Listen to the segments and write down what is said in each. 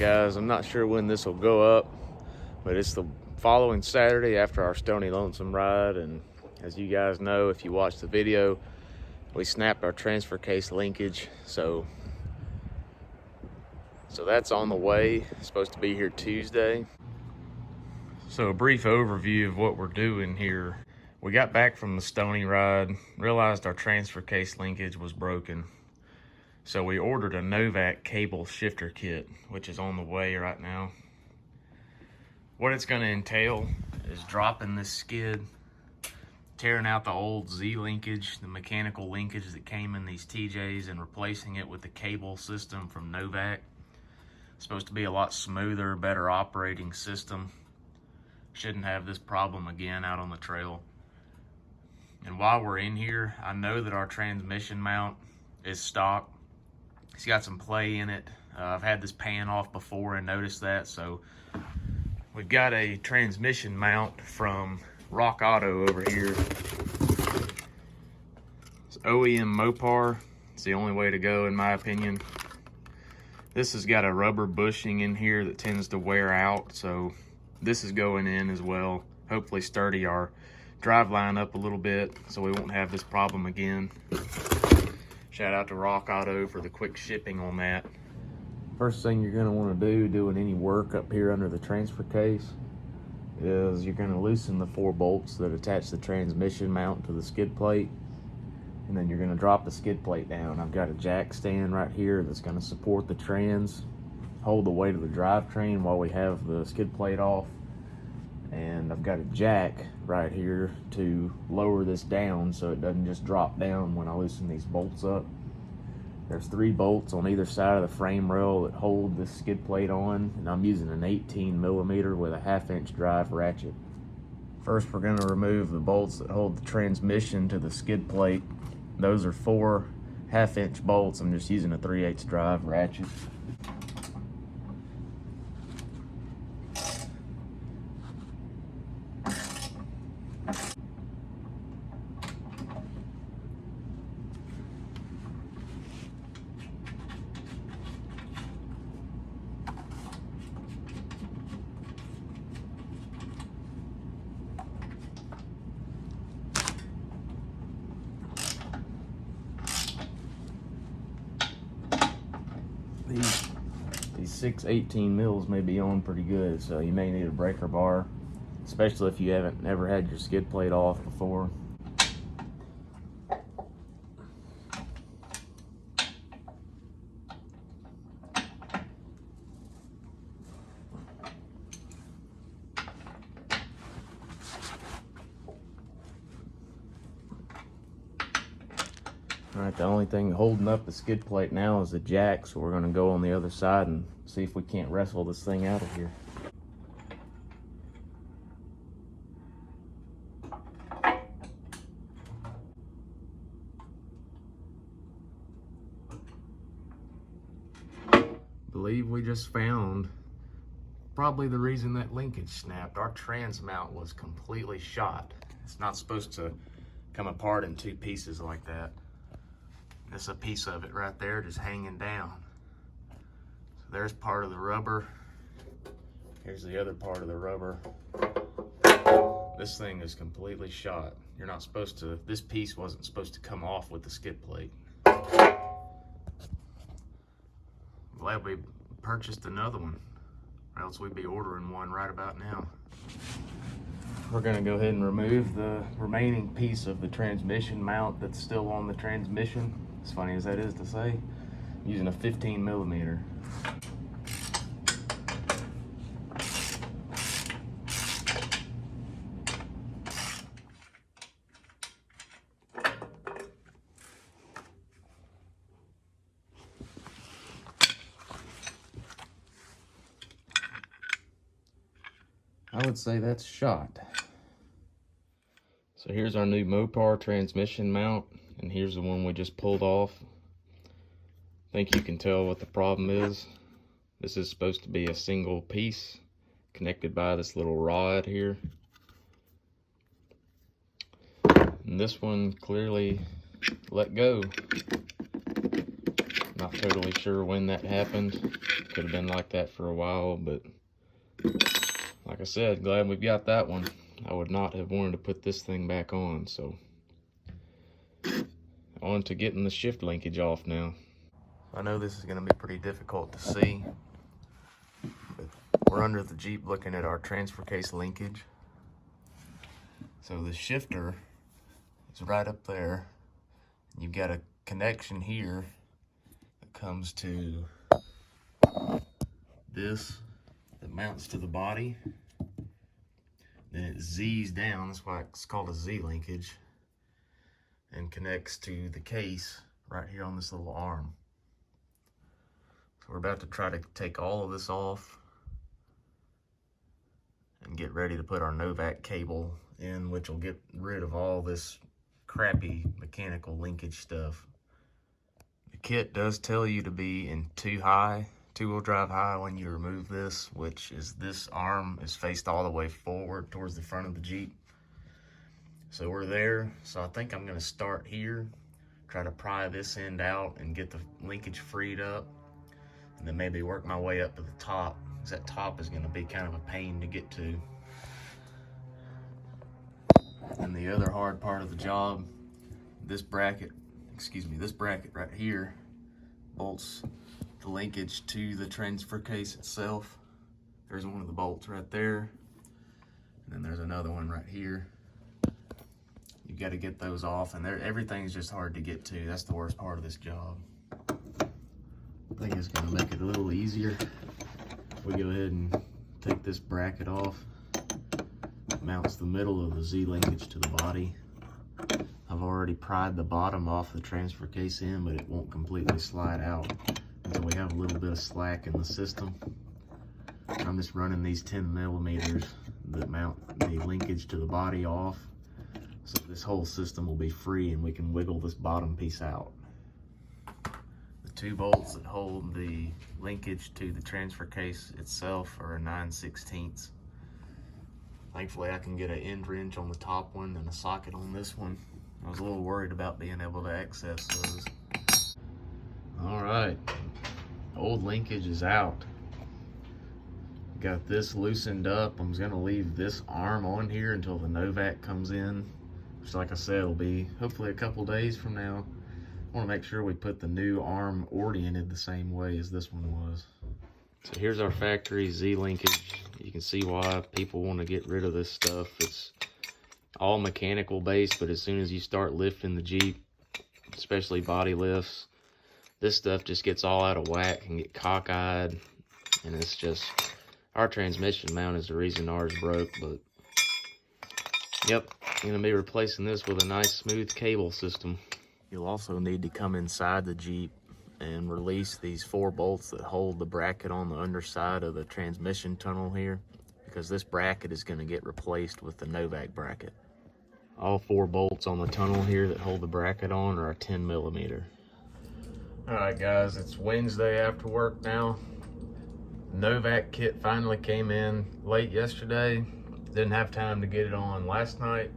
guys, I'm not sure when this will go up, but it's the following Saturday after our Stony Lonesome ride. And as you guys know, if you watch the video, we snapped our transfer case linkage. So that's on the way. It's supposed to be here Tuesday. So a brief overview of what we're doing here. We got back from the Stony ride, realized our transfer case linkage was broken. So we ordered a Novak cable shifter kit, which is on the way right now. What it's going to entail is dropping this skid, tearing out the old Z linkage, the mechanical linkage that came in these TJs, and replacing it with the cable system from Novak. It's supposed to be a lot smoother, better operating system. Shouldn't have this problem again out on the trail. And while we're in here, I know that our transmission mount is stock. It's got some play in it. I've had this pan off before and noticed that. So we've got a transmission mount from Rock Auto over here. It's OEM Mopar. It's the only way to go in my opinion. This has got a rubber bushing in here that tends to wear out. So this is going in as well. Hopefully sturdy our drive line up a little bit so we won't have this problem again. Shout out to Rock Auto for the quick shipping on that. First thing you're gonna wanna do doing any work up here under the transfer case is you're gonna loosen the 4 bolts that attach the transmission mount to the skid plate, and then you're gonna drop the skid plate down. I've got a jack stand right here that's gonna support the trans, hold the weight of the drivetrain while we have the skid plate off. And I've got a jack right here to lower this down so it doesn't just drop down when I loosen these bolts up. There's 3 bolts on either side of the frame rail that hold this skid plate on, and I'm using an 18mm with a 1/2" drive ratchet. First, we're gonna remove the bolts that hold the transmission to the skid plate. Those are 4 1/2" bolts. I'm just using a 3/8 drive ratchet. These 6 18 mils may be on pretty good, so you may need a breaker bar, especially if you haven't never had your skid plate off before. All right, the only thing holding up the skid plate now is the jack, so we're gonna go on the other side and see if we can't wrestle this thing out of here. Believe we just found probably the reason that linkage snapped. Our trans mount was completely shot. It's not supposed to come apart in 2 pieces like that. That's a piece of it right there just hanging down. So there's part of the rubber. Here's the other part of the rubber. This thing is completely shot. You're not supposed to, this piece wasn't supposed to come off with the skid plate. Glad we purchased another one, or else we'd be ordering one right about now. We're gonna go ahead and remove the remaining piece of the transmission mount that's still on the transmission. As funny as that is to say, I'm using a 15mm. I would say that's shot. So here's our new Mopar transmission mount, and here's the one we just pulled off. I think you can tell what the problem is. This is supposed to be a single piece connected by this little rod here. And this one clearly let go. Not Not totally sure when that happened. Could have been like that for a while, but like I said, glad we've got that one. I would not have wanted to put this thing back on, so on to getting the shift linkage off now. I know this is going to be pretty difficult to see, but we're under the Jeep looking at our transfer case linkage. So the shifter is right up there. You've got a connection here that comes to this that mounts to the body. Then it Z's down, that's why it's called a Z linkage, and connects to the case right here on this little arm. So we're about to try to take all of this off and get ready to put our Novak cable in, which will get rid of all this crappy mechanical linkage stuff. The kit does tell you to be in two-wheel drive high when you remove this, which is this arm is faced all the way forward towards the front of the Jeep. So we're there. So I think I'm gonna start here, try to pry this end out and get the linkage freed up, and then maybe work my way up to the top, because that top is gonna be kind of a pain to get to. And the other hard part of the job, this bracket right here bolts the linkage to the transfer case itself. There's one of the bolts right there, and then there's another one right here. You've got to get those off, and everything's just hard to get to. That's the worst part of this job. I think it's gonna make it a little easier if we go ahead and take this bracket off. It mounts the middle of the Z linkage to the body. I've already pried the bottom off the transfer case in, but it won't completely slide out until we have a little bit of slack in the system. I'm just running these 10 millimeters that mount the linkage to the body off, so this whole system will be free and we can wiggle this bottom piece out. The two bolts that hold the linkage to the transfer case itself are a 9/16. Thankfully I can get an end wrench on the top one and a socket on this one. I was a little worried about being able to access those. All right, old linkage is out. Got this loosened up. I'm gonna leave this arm on here until the Novak comes in, which, like I said, will be hopefully a couple days from now. I wanna make sure we put the new arm oriented the same way as this one was. So here's our factory Z linkage. You can see why people want to get rid of this stuff. It's all mechanical based, but as soon as you start lifting the Jeep, especially body lifts, this stuff just gets all out of whack and get cockeyed, and it's just, our transmission mount is the reason ours broke. But yep, I'm gonna be replacing this with a nice smooth cable system. You'll also need to come inside the Jeep and release these 4 bolts that hold the bracket on the underside of the transmission tunnel here, because this bracket is going to get replaced with the Novak bracket. All 4 bolts on the tunnel here that hold the bracket on are a 10 millimeter. All right guys, it's Wednesday after work now. Novak kit finally came in late yesterday. Didn't have time to get it on last night.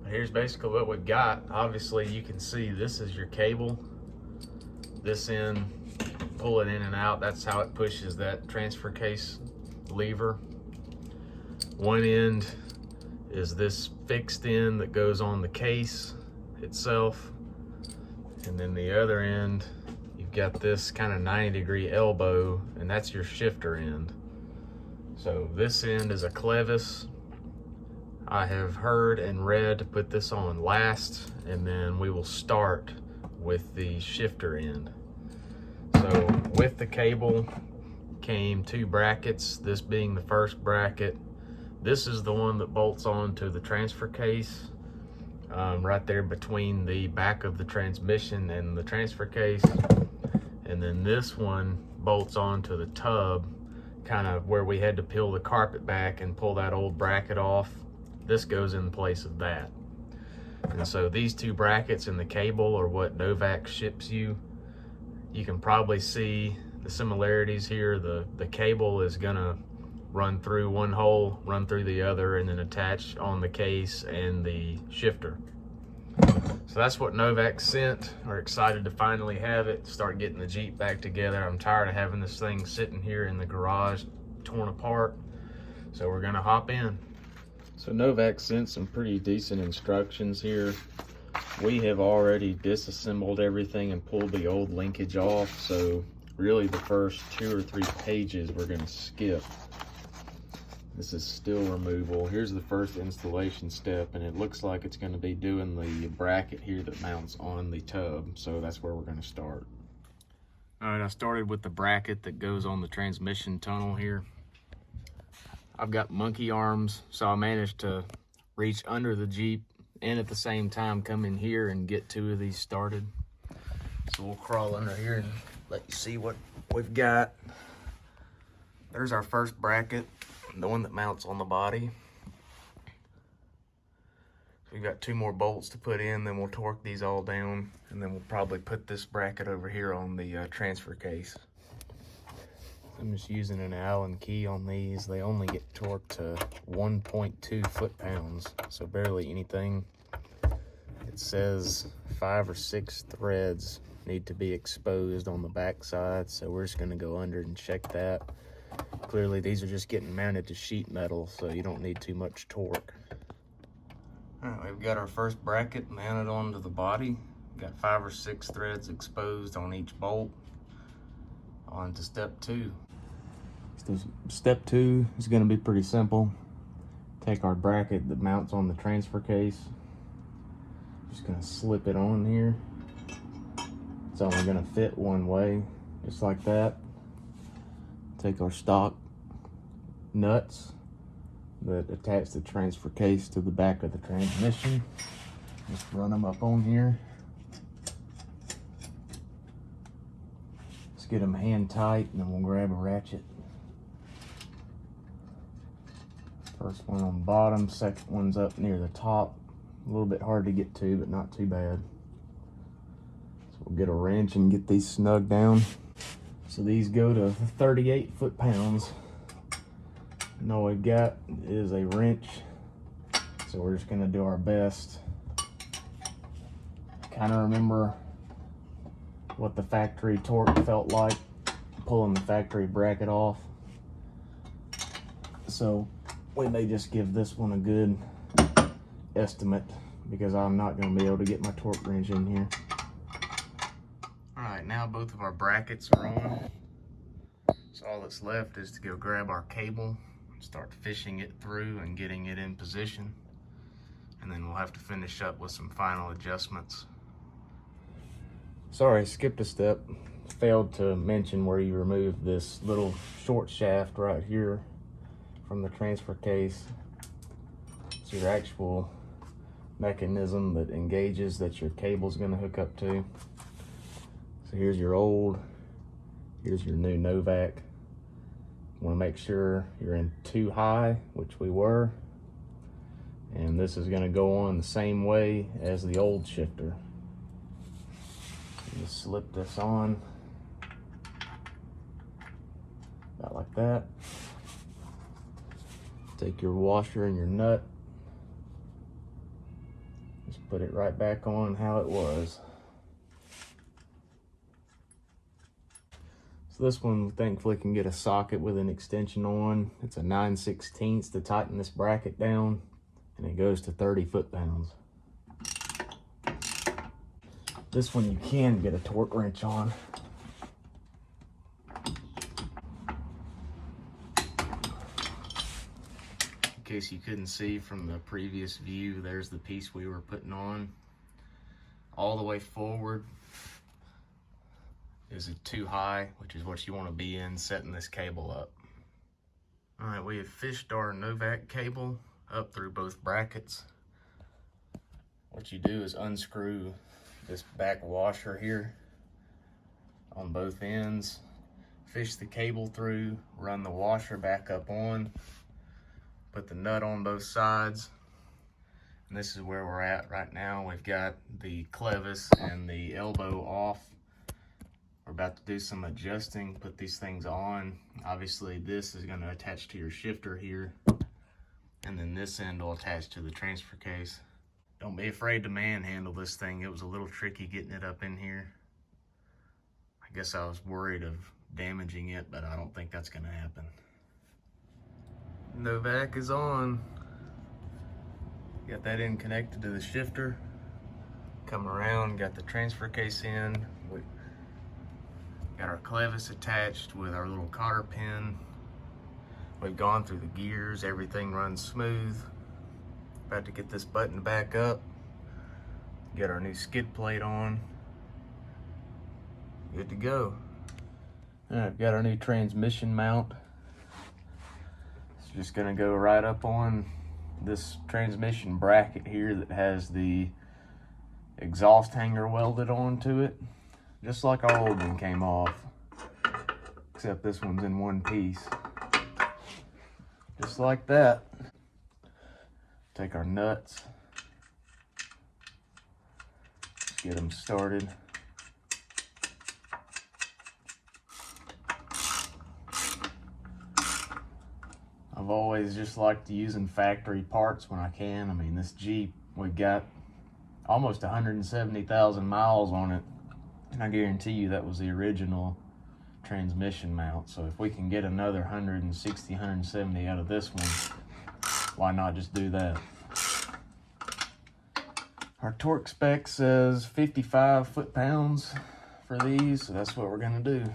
But here's basically what we got. Obviously you can see this is your cable. This end, pull it in and out. That's how it pushes that transfer case lever. One end is this fixed end that goes on the case itself. And then the other end, you've got this kind of 90-degree elbow, and that's your shifter end. So this end is a clevis. I have heard and read to put this on last, and then we will start with the shifter end. So with the cable came 2 brackets, this being the first bracket. This is the one that bolts onto the transfer case, right there between the back of the transmission and the transfer case. And then this one bolts onto the tub, kind of where we had to peel the carpet back and pull that old bracket off. This goes in place of that. And so these 2 brackets and the cable are what Novak ships you. You can probably see the similarities here. The cable is gonna run through one hole, run through the other, and then attach on the case and the shifter. So that's what Novak sent. We're excited to finally have it, start getting the Jeep back together. I'm tired of having this thing sitting here in the garage torn apart. So we're gonna hop in. So Novak sent some pretty decent instructions here. We have already disassembled everything and pulled the old linkage off. So really the first 2 or 3 pages we're gonna skip. This is still removal. Here's the first installation step, and it looks like it's going to be doing the bracket here that mounts on the tub. So that's where we're going to start. All right, I started with the bracket that goes on the transmission tunnel here. I've got monkey arms, so I managed to reach under the Jeep and at the same time come in here and get 2 of these started. So we'll crawl under here and let you see what we've got. There's our first bracket, the one that mounts on the body. So we've got 2 more bolts to put in, then we'll torque these all down, and then we'll probably put this bracket over here on the transfer case. I'm just using an Allen key on these. They only get torqued to 1.2 foot-pounds, so barely anything. It says 5 or 6 threads need to be exposed on the back side, so we're just gonna go under and check that. Clearly these are just getting mounted to sheet metal, so you don't need too much torque. All right, we've got our first bracket mounted onto the body. We've got 5 or 6 threads exposed on each bolt. On to step 2. So step 2 is gonna be pretty simple. Take our bracket that mounts on the transfer case. Just gonna slip it on here. It's only gonna fit one way, just like that. Take our stock nuts that attach the transfer case to the back of the transmission. Just run them up on here. Let's get them hand tight, and then we'll grab a ratchet. First one on the bottom, second one's up near the top. A little bit hard to get to, but not too bad. So we'll get a wrench and get these snug down. So these go to 38 foot-pounds. And all we've got is a wrench. So we're just gonna do our best. Kind of remember what the factory torque felt like pulling the factory bracket off. So we may just give this one a good estimate because I'm not gonna be able to get my torque wrench in here. All right, now both of our brackets are on. So all that's left is to go grab our cable and start fishing it through and getting it in position. And then we'll have to finish up with some final adjustments. Sorry, skipped a step. Failed to mention where you remove this little short shaft right here from the transfer case. It's your actual mechanism that engages that your cable's gonna hook up to. So here's your old, here's your new Novak. You wanna make sure you're in 2 high, which we were. And this is gonna go on the same way as the old shifter. So just slip this on, about like that. Take your washer and your nut, just put it right back on how it was. So this one thankfully can get a socket with an extension on. It's a 9/16 to tighten this bracket down, and it goes to 30 foot-pounds. This one you can get a torque wrench on. In case you couldn't see from the previous view, there's the piece we were putting on. All the way forward is a 2 high, which is what you want to be in setting this cable up. All right, we have fished our Novak cable up through both brackets. What you do is unscrew this back washer here on both ends, fish the cable through, run the washer back up on, put the nut on both sides, and this is where we're at right now. We've got the clevis and the elbow off. We're about to do some adjusting, put these things on. Obviously this is going to attach to your shifter here, and then this end will attach to the transfer case. Don't be afraid to manhandle this thing. It was a little tricky getting it up in here. I guess I was worried of damaging it, but I don't think that's gonna happen. Novak is on. Got that in connected to the shifter. Come around, got the transfer case in. We got our clevis attached with our little cotter pin. We've gone through the gears, everything runs smooth. About to get this button back up. Get our new skid plate on. Good to go. I've got our new transmission mount. It's just gonna go right up on this transmission bracket here that has the exhaust hanger welded onto it. Just like our old one came off, except this one's in one piece. Just like that. Take our nuts, get them started. I've always just liked using factory parts when I can. I mean, this Jeep, we've got almost 170,000 miles on it, and I guarantee you that was the original transmission mount. So if we can get another 160, 170 out of this one, why not just do that? Our torque spec says 55 foot-pounds for these, so that's what we're gonna do.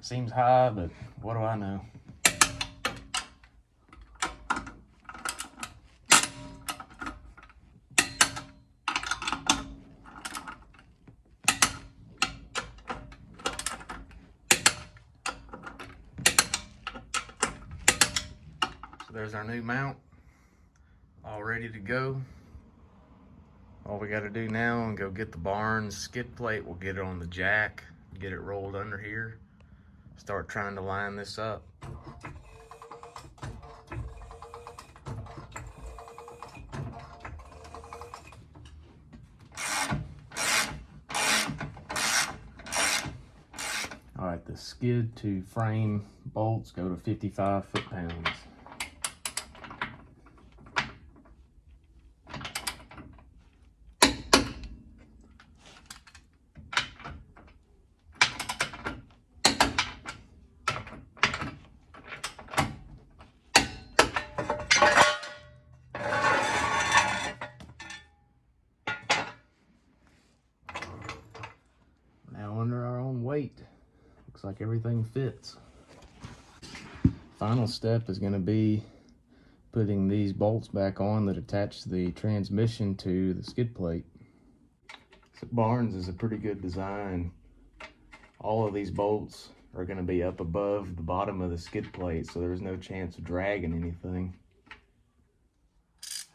Seems high, but what do I know? So there's our new mount, all ready to go. All we got to do now and go get the barn skid plate. We'll get it on the jack, get it rolled under here, start trying to line this up. All right, the skid to frame bolts go to 55 foot-pounds. Now under our own weight. Looks like everything fits. Final step is going to be putting these bolts back on that attach the transmission to the skid plate. So Barnes is a pretty good design. All of these bolts are going to be up above the bottom of the skid plate, so there's no chance of dragging anything.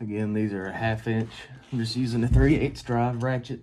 Again, these are a 1/2 inch. I'm just using a 3/8 drive ratchet.